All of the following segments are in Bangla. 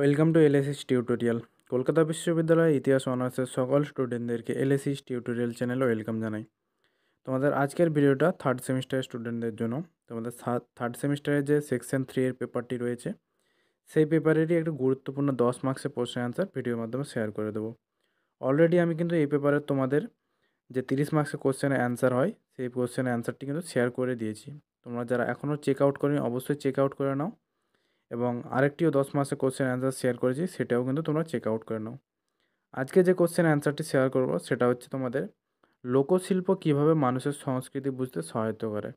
Welcome to LSS tutorial. Kolkata বিশ্ববিদ্যালয়ের ইতিহাস অনার্সের সকল স্টুডেন্টদেরকে এলএসএস টিউটোরিয়াল চ্যানেলে ওয়েলকাম জানাই। তোমাদের আজকের ভিডিওটা থার্ড সেমিস্টারের স্টুডেন্টদের জন্য। তোমাদের থার্ড সেমিস্টারের যে সেকশন 3 এর পেপারটি রয়েছে সেই পেপারেরই একটা গুরুত্বপূর্ণ 10 মার্কসের প্রশ্ন অ্যান্সার ভিডিওর মাধ্যমে শেয়ার করে দেবো। অলরেডি আমি কিন্তু এই পেপারে তোমাদের যে 30 মার্কসের কোশ্চেনের অ্যান্সার হয় সেই কোশ্চেনের অ্যান্সারটি কিন্তু শেয়ার করে দিয়েছি। তোমরা যারা এখনও চেক আউট করেনি অবশ্যই চেক আউট করে নাও, এবং আরেকটিও 10 মাসের কোশ্চেন অ্যান্সার শেয়ার করেছি, সেটাও কিন্তু তোমরা চেক আউট করে নাও। আজকে যে কোশ্চেন অ্যান্সারটি শেয়ার করব সেটা হচ্ছে তোমাদের লোকশিল্প কীভাবে মানুষের সংস্কৃতি বুঝতে সহায়তা করে।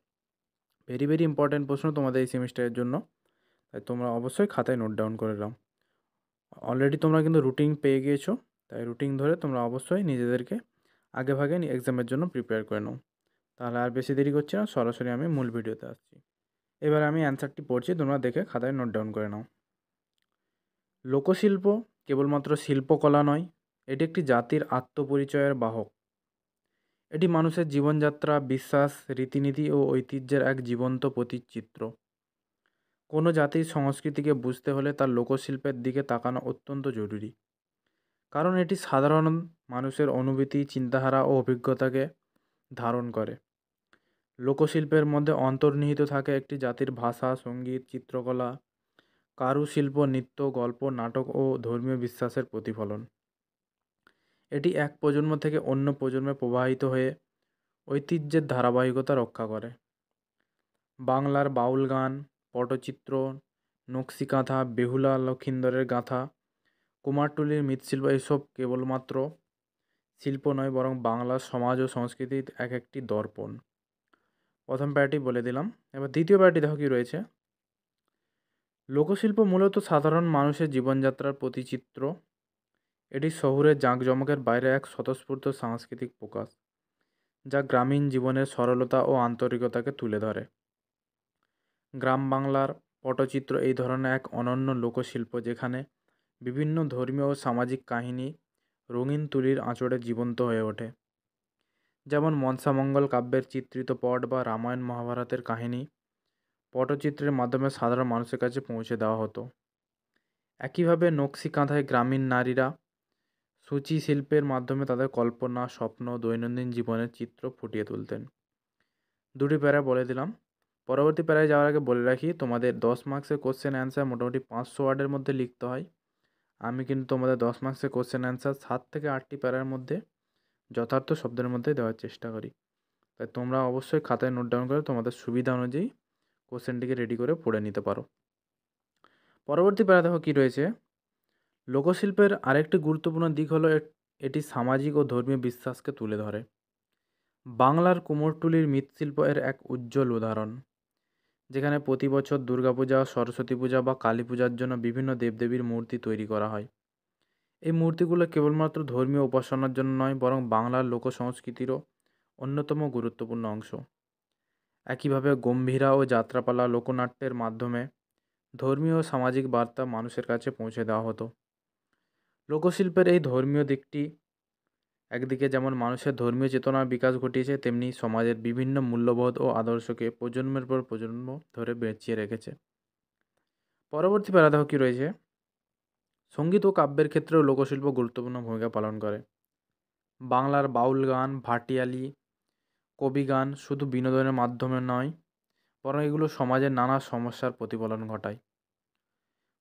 ভেরি ভেরি ইম্পর্ট্যান্ট প্রশ্ন তোমাদের এই সেমিস্টারের জন্য, তাই তোমরা অবশ্যই খাতায় নোট ডাউন করে নাও। অলরেডি তোমরা কিন্তু রুটিন পেয়ে গিয়েছো, তাই রুটিন ধরে তোমরা অবশ্যই নিজেদেরকে আগে ভাগে এক্সামের জন্য প্রিপেয়ার করে নাও। তাহলে আর বেশি দেরি করছি না, সরাসরি আমি মূল ভিডিওতে আসছি। এবার আমি অ্যান্সারটি পড়ছি, তোমরা দেখে খাতায় নোট ডাউন করে নাও। লোকশিল্প কেবলমাত্র শিল্পকলা নয়, এটি একটি জাতির আত্মপরিচয়ের বাহক। এটি মানুষের জীবনযাত্রা, বিশ্বাস, রীতিনীতি ও ঐতিহ্যের এক জীবন্ত প্রতিচিত্র। কোনো জাতির সংস্কৃতিকে বুঝতে হলে তার লোকশিল্পের দিকে তাকানো অত্যন্ত জরুরি, কারণ এটি সাধারণ মানুষের অনুভূতি, চিন্তাধারা ও অভিজ্ঞতাকে ধারণ করে। লোকশিল্পের মধ্যে অন্তর্নিহিত থাকে একটি জাতির ভাষা, সঙ্গীত, চিত্রকলা, কারুশিল্প, নৃত্য, গল্প, নাটক ও ধর্মীয় বিশ্বাসের প্রতিফলন। এটি এক প্রজন্ম থেকে অন্য প্রজন্মে প্রবাহিত হয়ে ঐতিহ্যের ধারাবাহিকতা রক্ষা করে। বাংলার বাউল গান, পটচিত্র, নকশিকাঁথা, বেহুলা লক্ষিন্দরের গাঁথা, কুমারটুলির মৃৎশিল্প এসব কেবলমাত্র শিল্প নয়, বরং বাংলার সমাজ ও সংস্কৃতির এক একটি দর্পণ। প্রথম প্যারাটি বলে দিলাম। এবার দ্বিতীয় প্যারাটি দেখো কী রয়েছে। লোকশিল্প মূলত সাধারণ মানুষের জীবনযাত্রার প্রতিচিত্র। এটি শহুরের জাঁকজমকের বাইরে এক স্বতঃস্ফূর্ত সাংস্কৃতিক প্রকাশ, যা গ্রামীণ জীবনের সরলতা ও আন্তরিকতাকে তুলে ধরে। গ্রাম বাংলার পটচিত্র এই ধরনের এক অনন্য লোকশিল্প, যেখানে বিভিন্ন ধর্মীয় ও সামাজিক কাহিনী রঙিন তুলির আঁচড়ে জীবন্ত হয়ে ওঠে। যেমন মনসামঙ্গল কাব্যের চিত্রিত পট বা রামায়ণ মহাভারতের কাহিনী পটচিত্রের মাধ্যমে সাধারণ মানুষের কাছে পৌঁছে দেওয়া হতো। একইভাবে নকশিকাঁথায় গ্রামীণ নারীরা সূচি শিল্পের মাধ্যমে তাদের কল্পনা, স্বপ্ন, দৈনন্দিন জীবনের চিত্র ফুটিয়ে তুলতেন। দুটি প্যারা বলে দিলাম। পরবর্তী প্যারায় যাওয়ার আগে বলে রাখি, তোমাদের 10 মার্কসের কোশ্চেন অ্যান্সার মোটামুটি 500 ওয়ার্ডের মধ্যে লিখতে হয়। আমি কিন্তু তোমাদের 10 মার্কসের কোশ্চেন অ্যান্সার 7 থেকে 8টি প্যারার মধ্যে যথার্থ শব্দের মধ্যে দেওয়ার চেষ্টা করি। তাই তোমরা অবশ্যই খাতায় নোট ডাউন করে তোমাদের সুবিধা অনুযায়ী কোশ্চেনটিকে রেডি করে পড়ে নিতে পারো। পরবর্তী প্যারা দেখো কী রয়েছে। লোকশিল্পের আরেকটি গুরুত্বপূর্ণ দিক হলো এটি সামাজিক ও ধর্মীয় বিশ্বাসকে তুলে ধরে। বাংলার কুমোরটুলির মৃৎশিল্প এর এক উজ্জ্বল উদাহরণ, যেখানে প্রতি বছর দুর্গাপূজা, সরস্বতী পূজা বা কালী পূজার জন্য বিভিন্ন দেবদেবীর মূর্তি তৈরি করা হয়। এই মূর্তিগুলো কেবলমাত্র ধর্মীয় উপাসনার জন্য নয়, বরং বাংলার লোক সংস্কৃতিরও অন্যতম গুরুত্বপূর্ণ অংশ। একইভাবে গম্ভীরা ও যাত্রাপালা লোকনাট্যের মাধ্যমে ধর্মীয় ও সামাজিক বার্তা মানুষের কাছে পৌঁছে দেওয়া হতো। লোকশিল্পের এই ধর্মীয় দিকটি একদিকে যেমন মানুষের ধর্মীয় চেতনার বিকাশ ঘটিয়েছে, তেমনি সমাজের বিভিন্ন মূল্যবোধ ও আদর্শকে প্রজন্মের পর প্রজন্ম ধরে বাঁচিয়ে রেখেছে। পরবর্তী প্যারা দেখো কী রয়েছে। সঙ্গীত ও কাব্যের ক্ষেত্রেও লোকশিল্প গুরুত্বপূর্ণ ভূমিকা পালন করে। বাংলার বাউল গান, ভাটিয়ালি, কবিগান শুধু বিনোদনের মাধ্যমে নয়, বরং এগুলো সমাজের নানা সমস্যার প্রতিফলন ঘটায়।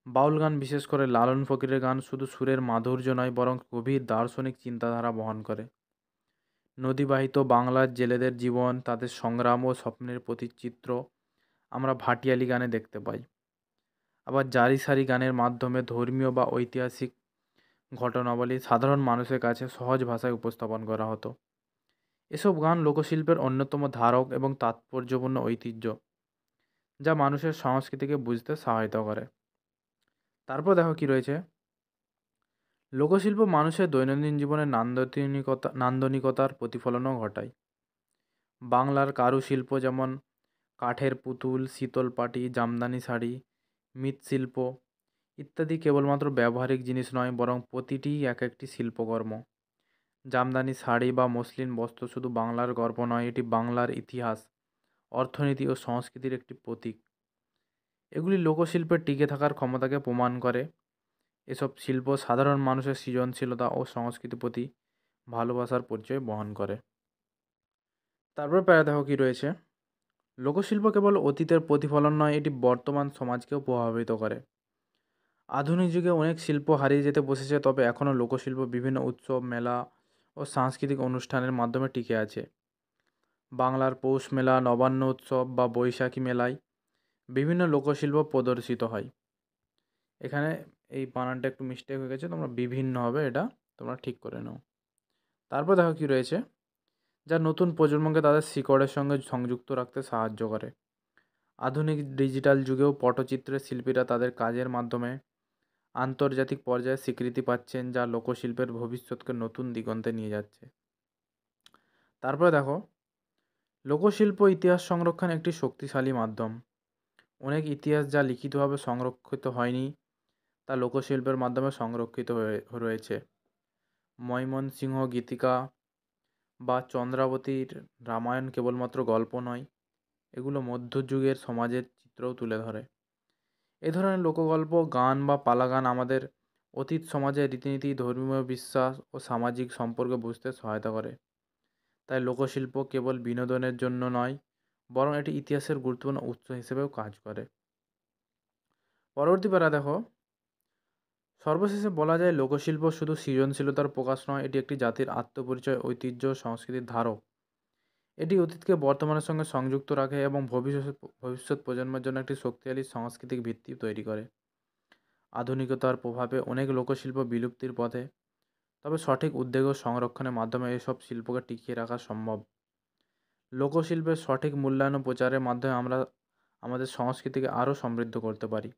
বাউল গান, বিশেষ করে লালন ফকিরের গান, শুধু সুরের মাধুর্য নয়, বরং গভীর দার্শনিক চিন্তাধারা বহন করে। নদীবাহিত বাংলার জেলেদের জীবন, তাদের সংগ্রাম ও স্বপ্নের প্রতিচিত্র আমরা ভাটিয়ালি গানে দেখতে পাই। আবার জারি সারি গানের মাধ্যমে ধর্মীয় বা ঐতিহাসিক ঘটনাবলী সাধারণ মানুষের কাছে সহজ ভাষায় উপস্থাপন করা হতো। এসব গান লোকশিল্পের অন্যতম ধারক এবং তাৎপর্যপূর্ণ ঐতিহ্য, যা মানুষের সংস্কৃতিকে বুঝতে সহায়তা করে। তারপর দেখো কী রয়েছে। লোকশিল্প মানুষের দৈনন্দিন জীবনে নান্দনিকতার প্রতিফলনও ঘটায়। বাংলার কারুশিল্প, যেমন কাঠের পুতুল, শীতলপাটি, জামদানি শাড়ি, মৃৎশিল্প ইত্যাদি কেবলমাত্র ব্যবহারিক জিনিস নয়, বরং প্রতিটিই এক একটি শিল্পকর্ম। জামদানি শাড়ি বা মসলিন বস্ত্র শুধু বাংলার গর্ব নয়, এটি বাংলার ইতিহাস, অর্থনীতি ও সংস্কৃতির একটি প্রতীক। এগুলি লোকশিল্পের টিকে থাকার ক্ষমতাকে প্রমাণ করে এসব শিল্প সাধারণ মানুষের সৃজনশীলতা ও সংস্কৃতির প্রতি ভালোবাসার পরিচয় বহন করে। তারপর প্যারা দেখো কী রয়েছে, লোকশিল্প কেবল অতীতের প্রতিফলন নয়, এটি বর্তমান সমাজকেও প্রভাবিত করে। আধুনিক যুগে অনেক শিল্প হারিয়ে যেতে বসেছে, তবে এখনও লোকশিল্প বিভিন্ন উৎসব, মেলা ও সাংস্কৃতিক অনুষ্ঠানের মাধ্যমে টিকে আছে। বাংলার পৌষ মেলা, নবান্ন উৎসব বা বৈশাখী মেলায় বিভিন্ন লোকশিল্প প্রদর্শিত হয়। এখানে এই বানানটা একটু মিস্টেক হয়ে গেছে, তোমরা বিভিন্ন হবে, এটা তোমরা ঠিক করে নাও। তারপর দেখো কী রয়েছে, যা নতুন প্রজন্মকে তাদের শিকড়ের সঙ্গে সংযুক্ত রাখতে সাহায্য করে। আধুনিক ডিজিটাল যুগেও পটচিত্রের শিল্পীরা তাদের কাজের মাধ্যমে আন্তর্জাতিক পর্যায়ে স্বীকৃতি পাচ্ছেন, যা লোকশিল্পের ভবিষ্যৎকে নতুন দিগন্তে নিয়ে যাচ্ছে। তারপরে দেখো, লোকশিল্প ইতিহাস সংরক্ষণ একটি শক্তিশালী মাধ্যম। অনেক ইতিহাস যা লিখিতভাবে সংরক্ষিত হয়নি, তা লোকশিল্পের মাধ্যমে সংরক্ষিত হয়ে রয়েছে। ময়মনসিংহ গীতিকা বা চন্দ্রাবতীর রামায়ণ কেবলমাত্র গল্প নয়, এগুলো মধ্যযুগের সমাজের চিত্রও তুলে ধরে। এ ধরনের লোকগল্প, গান বা পালাগান আমাদের অতীত সমাজের রীতিনীতি, ধর্মীয় বিশ্বাস ও সামাজিক সম্পর্ক বুঝতে সহায়তা করে। তাই লোকশিল্প কেবল বিনোদনের জন্য নয়, বরং এটি ইতিহাসের গুরুত্বপূর্ণ উৎস হিসেবেও কাজ করে। পরবর্তী প্যারা দেখো, সর্বশেষে বলা যায় লোকশিল্প শুধু সৃজনশীলতার প্রকাশ নয়, এটি একটি জাতির আত্মপরিচয়, ঐতিহ্য, সংস্কৃতির ধারক। এটি অতীতকে বর্তমানের সঙ্গে সংযুক্ত রাখে এবং ভবিষ্যৎ প্রজন্মের জন্য একটি শক্তিশালী সাংস্কৃতিক ভিত্তি তৈরি করে। আধুনিকতার প্রভাবে অনেক লোকশিল্প বিলুপ্তির পথে, তবে সঠিক উদ্যোগ ও সংরক্ষণের মাধ্যমে এসব শিল্পকে টিকিয়ে রাখা সম্ভব। লোকশিল্পের সঠিক মূল্যায়ন ও প্রচারের মাধ্যমে আমরা আমাদের সংস্কৃতিকে আরও সমৃদ্ধ করতে পারি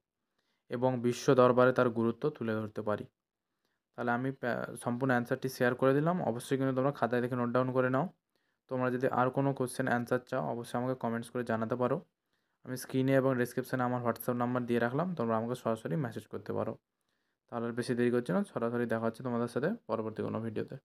এবং বিশ্ব দরবারে তার গুরুত্ব তুলে ধরতে পারি। তাহলে আমি সম্পূর্ণ অ্যান্সারটি শেয়ার করে দিলাম। অবশ্যই কিন্তু তোমরা খাতায় দেখে নোট ডাউন করে নাও। তোমরা যদি আর কোনো কোশ্চেন অ্যান্সার চাও, অবশ্যই আমাকে কমেন্টস করে জানাতে পারো। আমি স্ক্রিনে এবং ডেসক্রিপশানে আমার হোয়াটসঅ্যাপ নাম্বার দিয়ে রাখলাম, তোমরা আমাকে সরাসরি মেসেজ করতে পারো। তাহলে আর বেশি দেরি করছি না, সরাসরি দেখা হচ্ছে তোমাদের সাথে পরবর্তী কোনো ভিডিওতে।